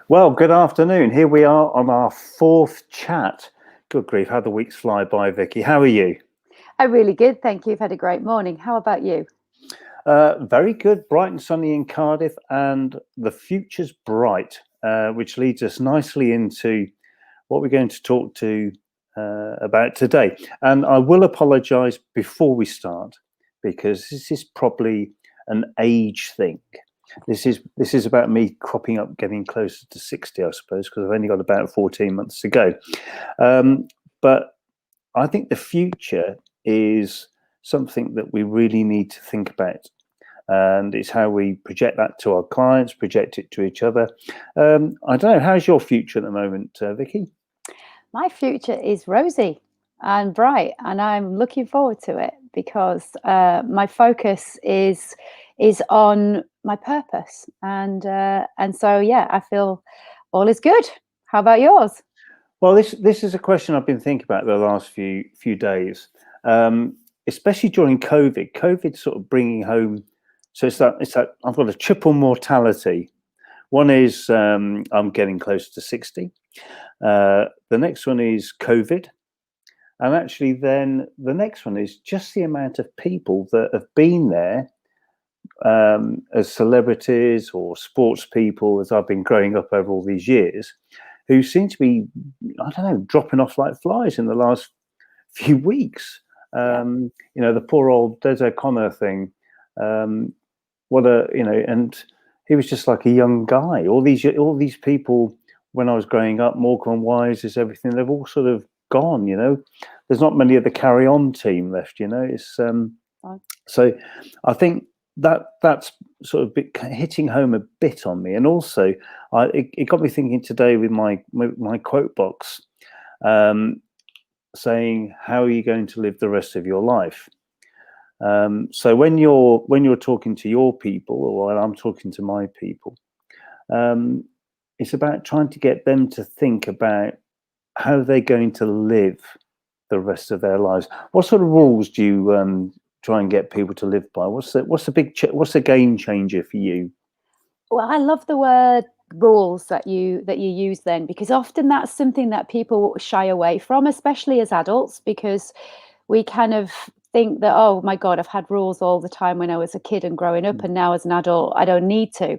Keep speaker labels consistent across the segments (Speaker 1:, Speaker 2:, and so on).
Speaker 1: Well, good afternoon. Here we are on our fourth chat. Good grief, how the weeks fly by, Vicky. How are you?
Speaker 2: I'm really good, thank you. I've had a great morning. How about you?
Speaker 1: Very good, bright and sunny in Cardiff, and the future's bright, which leads us nicely into what we're going to talk to about today. And I will apologise before we start because this is probably an age thing. This is about me cropping up, getting closer to 60, I suppose, because I've only got about 14 months to go. But I think the future is something that we really need to think about. And it's how we project that to our clients, project it to each other. I don't know, how's your future at the moment, Vicky?
Speaker 2: My future is rosy and bright, and I'm looking forward to it because my focus is on my purpose, and so yeah, I feel all is good. How about yours?
Speaker 1: Well, this is a question I've been thinking about the last few days, especially during COVID. COVID sort of bringing home. So it's that I've got a triple mortality. One is I'm getting close to 60. The next one is COVID, and actually, then the next one is just the amount of people that have been there as celebrities or sports people, as I've been growing up over all these years, who seem to be, I don't know, dropping off like flies in the last few weeks.
Speaker 2: Yeah.
Speaker 1: The poor old Des O'Connor thing. And he was just like a young guy. All these people, when I was growing up, Morecambe Wise is everything. They've all sort of gone. There's not many of the Carry On team left. It's so I think that's sort of hitting home a bit on me, and also it got me thinking today with my quote box, saying, "How are you going to live the rest of your life?" So when you're talking to your people, or when I'm talking to my people, it's about trying to get them to think about how they're going to live the rest of their lives. What sort of rules do you try and get people to live by? What's the game changer for you?
Speaker 2: Well, I love the word rules that you use then, because often that's something that people shy away from, especially as adults, because we kind of think that, oh my God, I've had rules all the time when I was a kid and growing up, and now as an adult, I don't need to.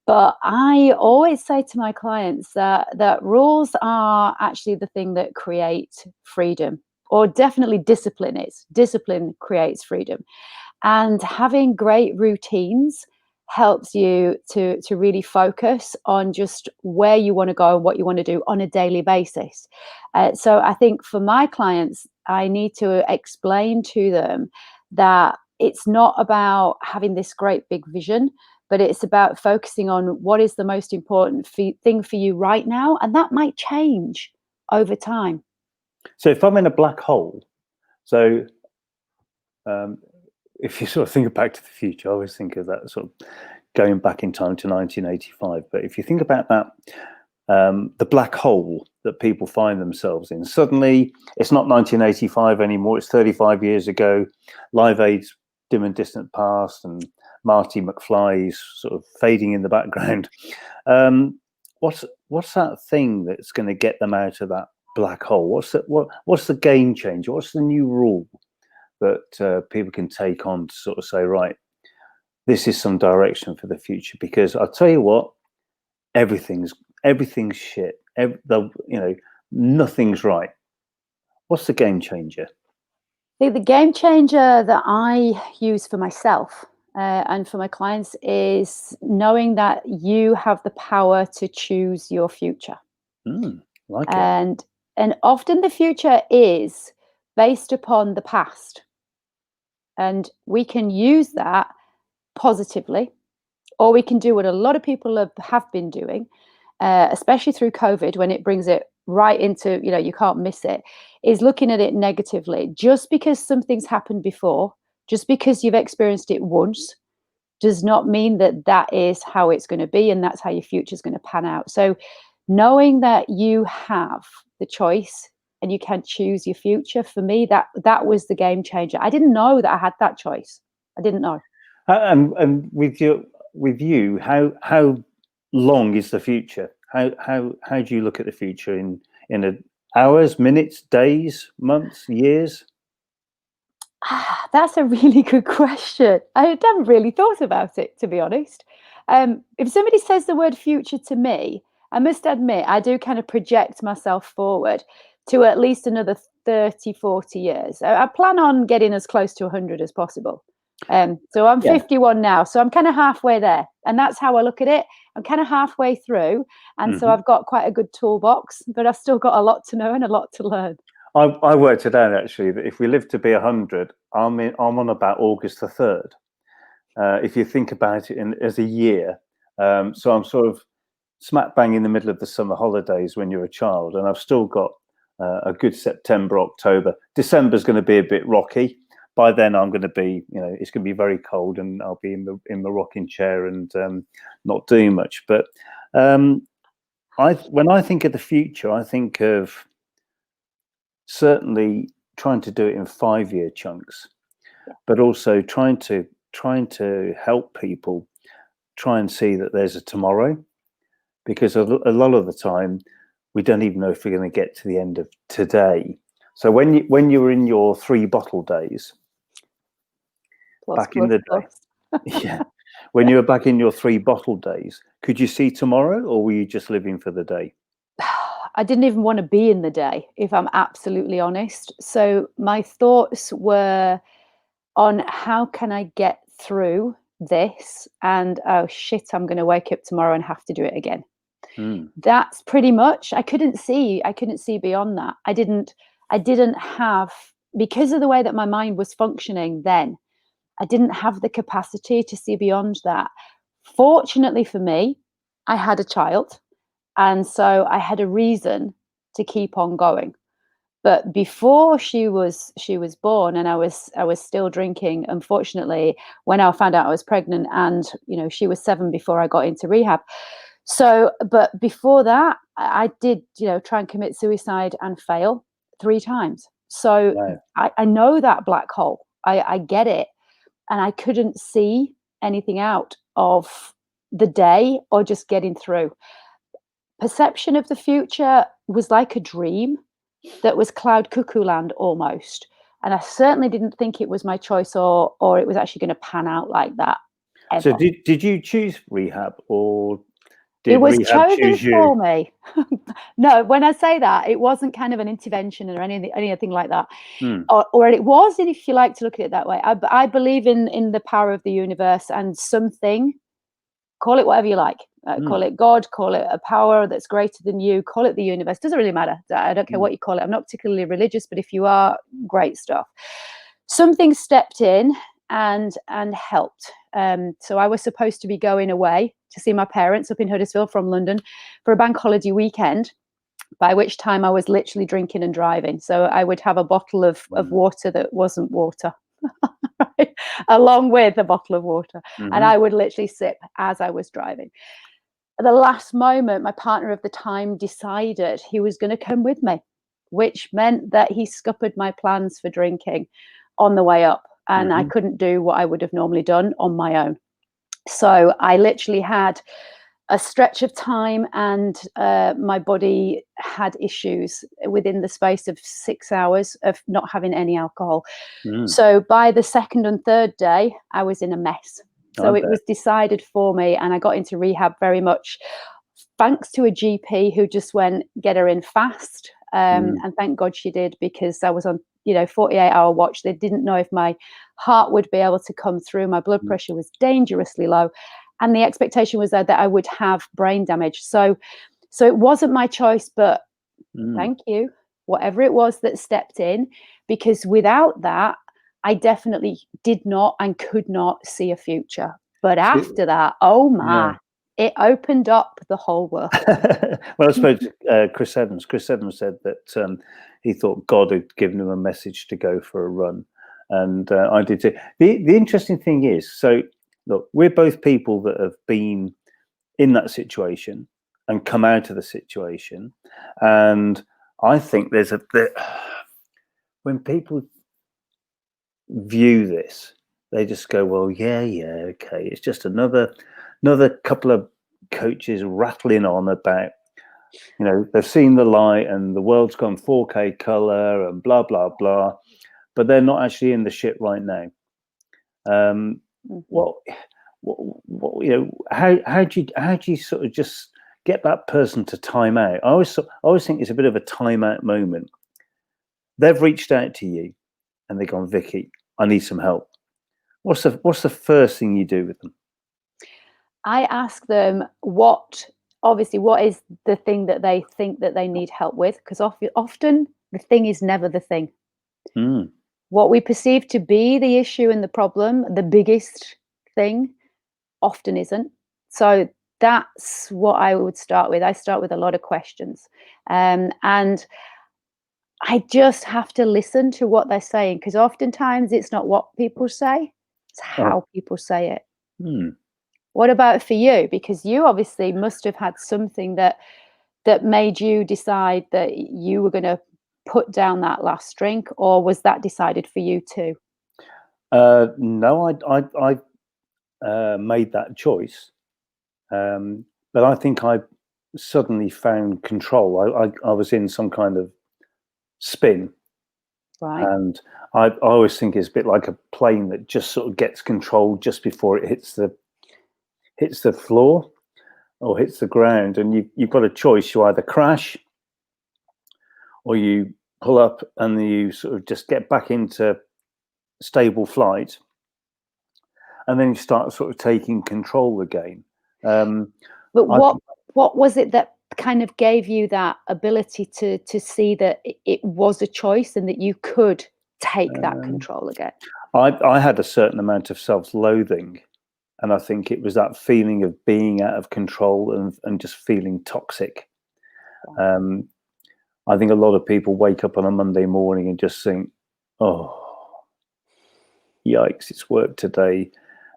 Speaker 2: But I always say to my clients that rules are actually the thing that create freedom, or definitely discipline is. Discipline creates freedom. And having great routines helps you to really focus on just where you want to go and what you want to do on a daily basis. So I think for my clients, I need to explain to them that it's not about having this great big vision, but it's about focusing on what is the most important thing for you right now, and that might change over time.
Speaker 1: So if I'm in a black hole, so um, if you sort of think back to the future, I always think of that sort of going back in time to 1985. But if you think about that, the black hole that people find themselves in, suddenly it's not 1985 anymore. It's 35 years ago. Live Aid's dim and distant past, and Marty McFly's sort of fading in the background. What's that thing that's going to get them out of that black hole? What's the game changer? What's the new rule that people can take on to sort of say, right, this is some direction for the future? Because I'll tell you what, everything's shit. Nothing's right. What's the game changer?
Speaker 2: The game changer that I use for myself and for my clients is knowing that you have the power to choose your future.
Speaker 1: Like it.
Speaker 2: And often the future is based upon the past. And we can use that positively, or we can do what a lot of people have been doing, especially through COVID, when it brings it right into, you can't miss it, is looking at it negatively. Just because something's happened before, just because you've experienced it once, does not mean that that is how it's going to be and that's how your future is going to pan out. So knowing that you have the choice and you can choose your future, for me, that was the game changer. I didn't know that I had that choice. I didn't know.
Speaker 1: And with you, how long is the future? How do you look at the future in hours, minutes, days, months, years?
Speaker 2: That's a really good question. I haven't really thought about it, to be honest. If somebody says the word future to me, I must admit, I do kind of project myself forward to at least another 30, 40 years. I plan on getting as close to 100 as possible. So I'm
Speaker 1: Yeah.
Speaker 2: 51 now, so I'm kind of halfway there. And that's how I look at it. I'm kind of halfway through. And so
Speaker 1: Hmm.
Speaker 2: I've got quite a good toolbox, but I've still got a lot to know and a lot to learn.
Speaker 1: I worked it out actually that if we live to be 100, I'm on about August the 3rd. If you think about it as a year, so I'm sort of smack bang in the middle of the summer holidays when you're a child, and I've still got a good September, October. December's going to be a bit rocky. By then, I'm going to be, it's going to be very cold, and I'll be in the rocking chair and not doing much. But when I think of the future, I think of certainly trying to do it in 5-year chunks, but also trying to help people try and see that there's a tomorrow, because a lot of the time we don't even know if we're going to get to the end of today. So when you were in your 3 bottle days
Speaker 2: Plus,
Speaker 1: back in
Speaker 2: plus,
Speaker 1: the
Speaker 2: plus.
Speaker 1: day, yeah, when you were back in your 3 bottle days, could you see tomorrow, or were you just living for the day?
Speaker 2: I didn't even want to be in the day, if I'm absolutely honest. So my thoughts were on how can I get through this, and oh shit, I'm going to wake up tomorrow and have to do it again.
Speaker 1: Mm,
Speaker 2: That's pretty much. I couldn't see beyond that. I didn't have, because of the way that my mind was functioning then, I didn't have the capacity to see beyond that. Fortunately for me, I had a child, and so I had a reason to keep on going. But before she was born, and I was still drinking, unfortunately, when I found out I was pregnant, and she was 7 before I got into rehab. So, but before that, I did, try and commit suicide and fail 3 times. So
Speaker 1: wow.
Speaker 2: I know that black hole. I get it. And I couldn't see anything out of the day or just getting through. Perception of the future was like a dream that was cloud cuckoo land almost. And I certainly didn't think it was my choice, or it was actually going to pan out like that
Speaker 1: So
Speaker 2: ever.
Speaker 1: did you choose rehab, or
Speaker 2: It
Speaker 1: did
Speaker 2: was
Speaker 1: rehab
Speaker 2: chosen
Speaker 1: choose you?
Speaker 2: for me. No, when I say that, it wasn't kind of an intervention or anything like that.
Speaker 1: Mm,
Speaker 2: Or it was, and if you like to look at it that way. I believe in the power of the universe, and something, call it whatever you like. Call
Speaker 1: mm,
Speaker 2: it God, call it a power that's greater than you, call it the universe. Doesn't really matter. I don't care
Speaker 1: mm,
Speaker 2: what you call it. I'm not particularly religious, but if you are, great stuff. Something stepped in and helped. So I was supposed to be going away to see my parents up in Huddersfield from London for a bank holiday weekend, by which time I was literally drinking and driving. So I would have a bottle of
Speaker 1: mm,
Speaker 2: water that wasn't water, right, along with a bottle of water. And
Speaker 1: mhm.
Speaker 2: I would literally sip as I was driving. At the last moment, my partner of the time decided he was going to come with me, which meant that he scuppered my plans for drinking on the way up. And I
Speaker 1: Mhm.
Speaker 2: couldn't do what I would have normally done on my own. So I literally had a stretch of time, and my body had issues within the space of 6 hours of not having any alcohol.
Speaker 1: Mm.
Speaker 2: So by the second and third day, I was in a mess.
Speaker 1: I
Speaker 2: So it
Speaker 1: bet.
Speaker 2: was decided for me, and I got into rehab very much thanks to a GP who just went, get her in fast.
Speaker 1: Mm,
Speaker 2: And thank God she did, because I was on, 48-hour watch. They didn't know if my heart would be able to come through. My blood
Speaker 1: mm,
Speaker 2: pressure was dangerously low. And the expectation was that I would have brain damage. So it wasn't my choice, but
Speaker 1: mm.
Speaker 2: thank you, whatever it was that stepped in, because without that, I definitely did not and could not see a future. But
Speaker 1: So-
Speaker 2: after that, oh
Speaker 1: yeah.
Speaker 2: my, it opened up the whole world.
Speaker 1: Well, I spoke to Chris Evans. Chris Evans said that he thought God had given him a message to go for a run, and I did too. The interesting thing is, so look, we're both people that have been in that situation and come out of the situation, and I think when people view this, they just go, well, yeah, okay, it's just another couple of coaches rattling on about, they've seen the light and the world's gone 4K color and blah, blah, blah, but they're not actually in the shit right now. What, how do you sort of just get that person to time out? I always think it's a bit of a timeout moment. They've reached out to you and they've gone, Vicky, I need some help. What's the first thing you do with them?
Speaker 2: I ask them what is the thing that they think that they need help with, because often the thing is never the thing. What we perceive to be the issue and the problem, the biggest thing, often isn't. So that's what I would start with. I start with a lot of questions, and I just have to listen to what they're saying, because oftentimes it's not what people say, it's how people say it. What about for you? Because you obviously must have had something that made you decide that you were going to put down that last drink, or was that decided for you too?
Speaker 1: No, I made that choice, but I think I suddenly found control. I was in some kind of spin,
Speaker 2: Right.
Speaker 1: and I always think it's a bit like a plane that just sort of gets control just before it hits the floor or hits the ground, and you've got a choice. You either crash or you pull up and you sort of just get back into stable flight, and then you start sort of taking control again.
Speaker 2: But what was it that kind of gave you that ability to see that it was a choice and that you could take that control again?
Speaker 1: I had a certain amount of self-loathing, and I think it was that feeling of being out of control and just feeling toxic. I think a lot of people wake up on a Monday morning and just think, oh, yikes, it's work today.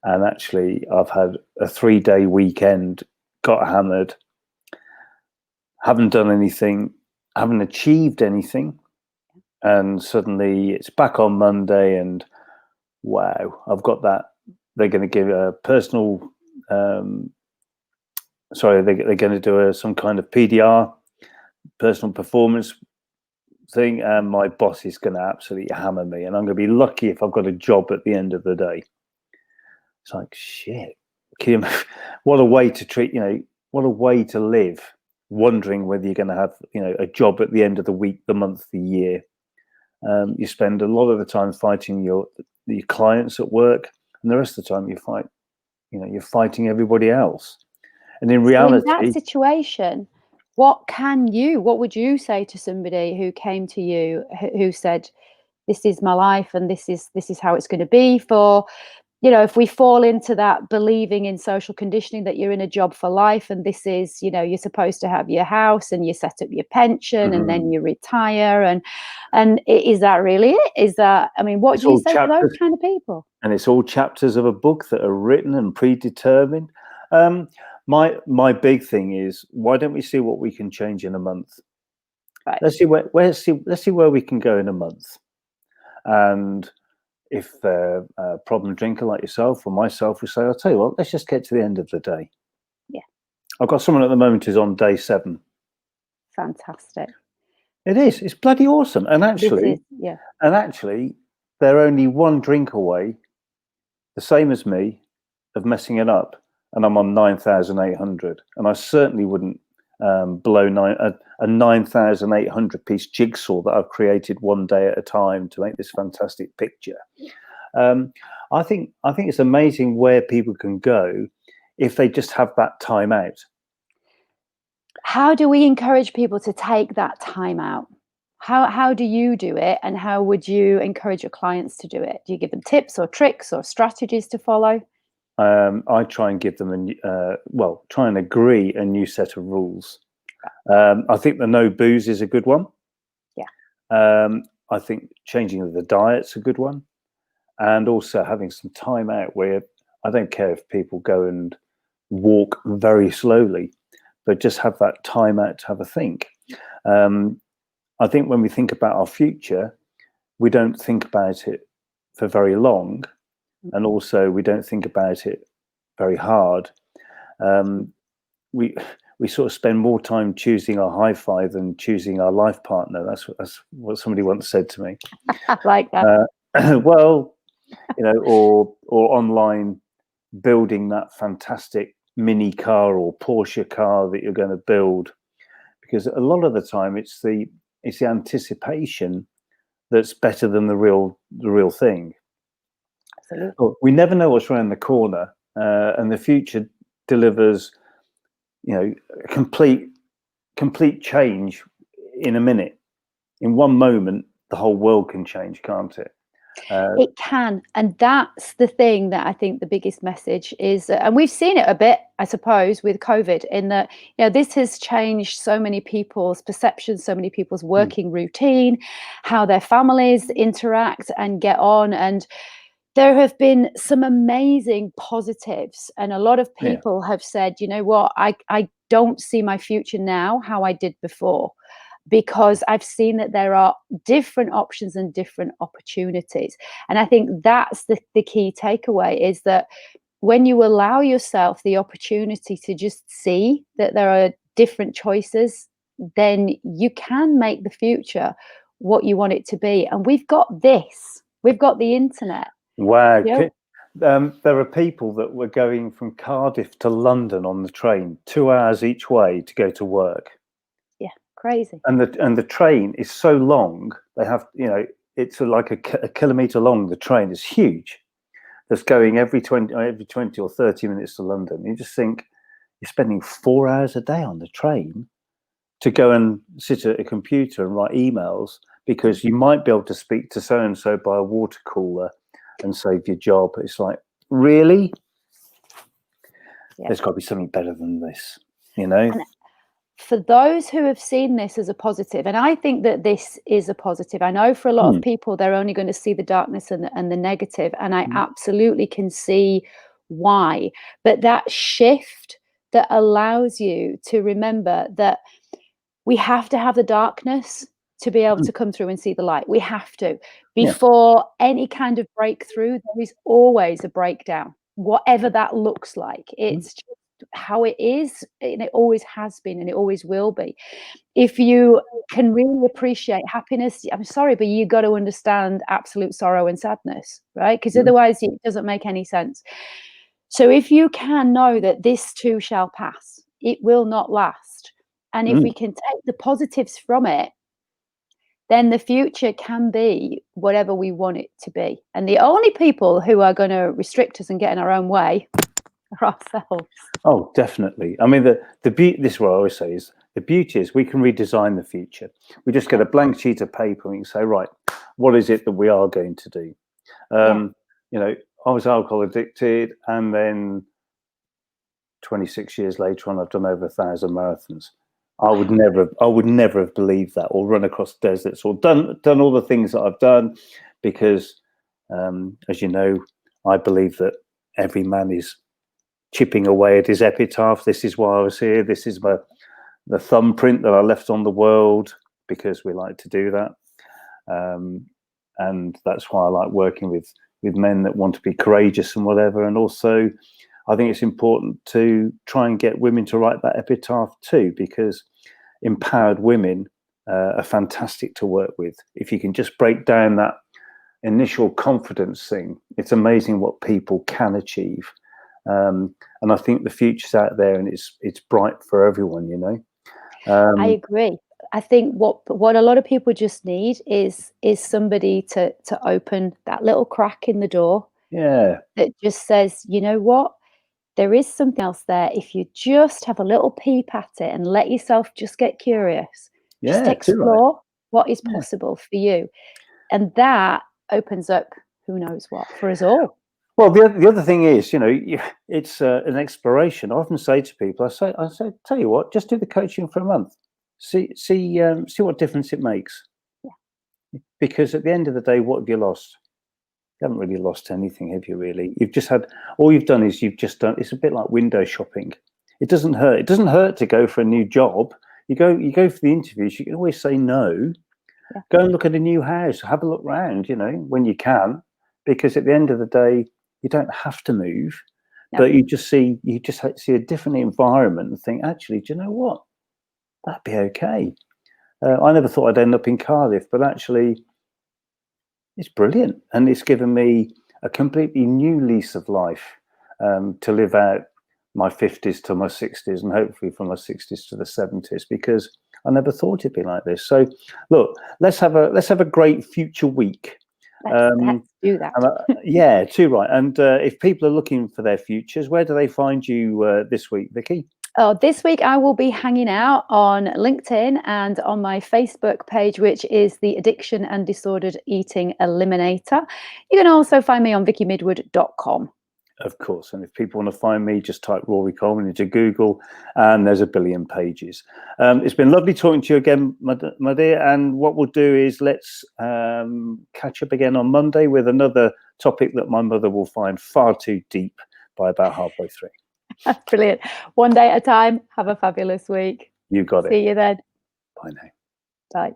Speaker 1: And actually, I've had a 3-day weekend, got hammered, haven't done anything, haven't achieved anything. And suddenly it's back on Monday and wow, I've got that. They're going to give a personal, they're going to do some kind of PDR, personal performance thing, and my boss is going to absolutely hammer me, and I'm going to be lucky if I've got a job at the end of the day. It's like, shit, what a way to treat, what a way to live, wondering whether you're going to have, a job at the end of the week, the month, the year. You spend a lot of the time fighting your clients at work, and the rest of the time you're fighting everybody else. And in reality,
Speaker 2: so in that situation, what would you say to somebody who came to you who said, this is my life and this is how it's going to be for, if we fall into that believing in social conditioning that you're in a job for life and this is, you're supposed to have your house and you set up your pension and then you retire, and is that really it? Is that, what do you say to those kind of people?
Speaker 1: And it's all chapters of a book that are written and predetermined. My big thing is, why don't we see what we can change in a month?
Speaker 2: Right.
Speaker 1: Let's see where we can go in a month. And if they're a problem drinker like yourself or myself, we say, I'll tell you what, let's just get to the end of the day.
Speaker 2: Yeah.
Speaker 1: I've got someone at the moment who's on day 7.
Speaker 2: Fantastic.
Speaker 1: It is. It's bloody awesome. And actually, they're only one drink away, the same as me, of messing it up. And I'm on 9,800. And I certainly wouldn't blow a 9,800 piece jigsaw that I've created one day at a time to make this fantastic picture. I think it's amazing where people can go if they just have that time out.
Speaker 2: How do we encourage people to take that time out? How do you do it, and how would you encourage your clients to do it? Do you give them tips or tricks or strategies to follow?
Speaker 1: I try and give them try and agree a new set of rules. I think the no booze is a good one.
Speaker 2: Yeah.
Speaker 1: I think changing the diet's a good one, and also having some time out where I don't care if people go and walk very slowly, but just have that time out to have a think. I think when we think about our future, we don't think about it for very long, and also we don't think about it very hard. we we sort of spend more time choosing our hi-fi than choosing our life partner. That's what somebody once said to me.
Speaker 2: I like that.
Speaker 1: Well, or online building that fantastic mini car or Porsche car that you're going to build, because a lot of the time it's the anticipation that's better than the real thing.
Speaker 2: Absolutely.
Speaker 1: Well, we never know what's around the corner, and the future delivers, complete change in a minute. In one moment, the whole world can change, can't it?
Speaker 2: It can, and that's the thing that I think the biggest message is, and we've seen it a bit, I suppose, with COVID, in that this has changed so many people's perceptions, so many people's working routine, how their families interact and get on, and there have been some amazing positives, and a lot of people have said, you know what, I don't see my future now how I did before, because I've seen that there are different options and different opportunities. And I think that's the key takeaway, is that when you allow yourself the opportunity to just see that there are different choices, then you can make the future what you want it to be. And we've got the internet.
Speaker 1: Wow.
Speaker 2: Yeah.
Speaker 1: There are people that were going from Cardiff to London on the train, 2 hours each way to go to work.
Speaker 2: Yeah, crazy.
Speaker 1: And the train is so long. They have, it's like a kilometre long. The train is huge. That's going every 20 or 30 minutes to London. You just think you're spending 4 hours a day on the train to go and sit at a computer and write emails, because you might be able to speak to so-and-so by a water cooler and save your job. It's like, really? Yeah. There's got to be something better than this,
Speaker 2: And for those who have seen this as a positive, and I think that this is a positive, I know for a lot of people, they're only going to see the darkness and the negative, and I absolutely can see why. But that shift that allows you to remember that we have to have the darkness to be able to come through and see the light. We have to. Before any kind of breakthrough, there is always a breakdown, whatever that looks like. It's just how it is, and it always has been, and it always will be. If you can really appreciate happiness, I'm sorry, but you got to understand absolute sorrow and sadness, right? Because otherwise it doesn't make any sense. So if you can know that this too shall pass, it will not last. And if we can take the positives from it, then the future can be whatever we want it to be. And the only people who are going to restrict us and get in our own way are ourselves.
Speaker 1: Oh, definitely. I mean, the beauty, this is what I always say, is the beauty is we can redesign the future. We just get a blank sheet of paper and we can say, right, what is it that we are going to do? I was alcohol addicted, and then 26 years later on, I've done over 1,000 marathons. I would never have believed that, or run across deserts, or done all the things that I've done, because, as you know, I believe that every man is chipping away at his epitaph. This is why I was here. This is the thumbprint that I left on the world, because we like to do that, and that's why I like working with men that want to be courageous and whatever. And also, I think it's important to try and get women to write that epitaph too, because empowered women are fantastic to work with. If you can just break down that initial confidence thing, it's amazing what people can achieve. And I think the future's out there, and it's bright for everyone,
Speaker 2: I agree. I think what a lot of people just need is somebody to open that little crack in the door.
Speaker 1: Yeah.
Speaker 2: That just says, you know what? There is something else there. If you just have a little peep at it and let yourself just get curious, just explore what is possible for you. And that opens up who knows what for us all.
Speaker 1: Well, the other thing is, it's an exploration. I often say to people, I say, tell you what, just do the coaching for a month. See what difference it makes. Yeah. Because at the end of the day, what have you lost? You haven't really lost anything, have you? Really, you've just had, all you've done is you've just done. It's a bit like window shopping. It doesn't hurt. It doesn't hurt to go for a new job. You go for the interviews. You can always say no. Yeah. Go and look at a new house. Have a look round. When you can, because at the end of the day, you don't have to move,
Speaker 2: Yeah.
Speaker 1: but you just see a different environment and think, actually, do you know what? That'd be okay. I never thought I'd end up in Cardiff, but actually, it's brilliant, and it's given me a completely new lease of life, to live out my 50s to my 60s, and hopefully from my 60s to the 70s, because I never thought it'd be like this. So, look, let's have a great future week.
Speaker 2: Let's do that.
Speaker 1: Yeah, too right. And if people are looking for their futures, where do they find you this week, Vicky?
Speaker 2: Oh, this week I will be hanging out on LinkedIn and on my Facebook page, which is the Addiction and Disordered Eating Eliminator. You can also find me on vickymidwood.com.
Speaker 1: Of course. And if people want to find me, just type Rory Coleman into Google, and there's a billion pages. It's been lovely talking to you again, my dear. And what we'll do is let's catch up again on Monday with another topic that my mother will find far too deep by about halfway through.
Speaker 2: Brilliant. One day at a time. Have a fabulous week.
Speaker 1: You got it.
Speaker 2: See you then.
Speaker 1: Bye now.
Speaker 2: Bye.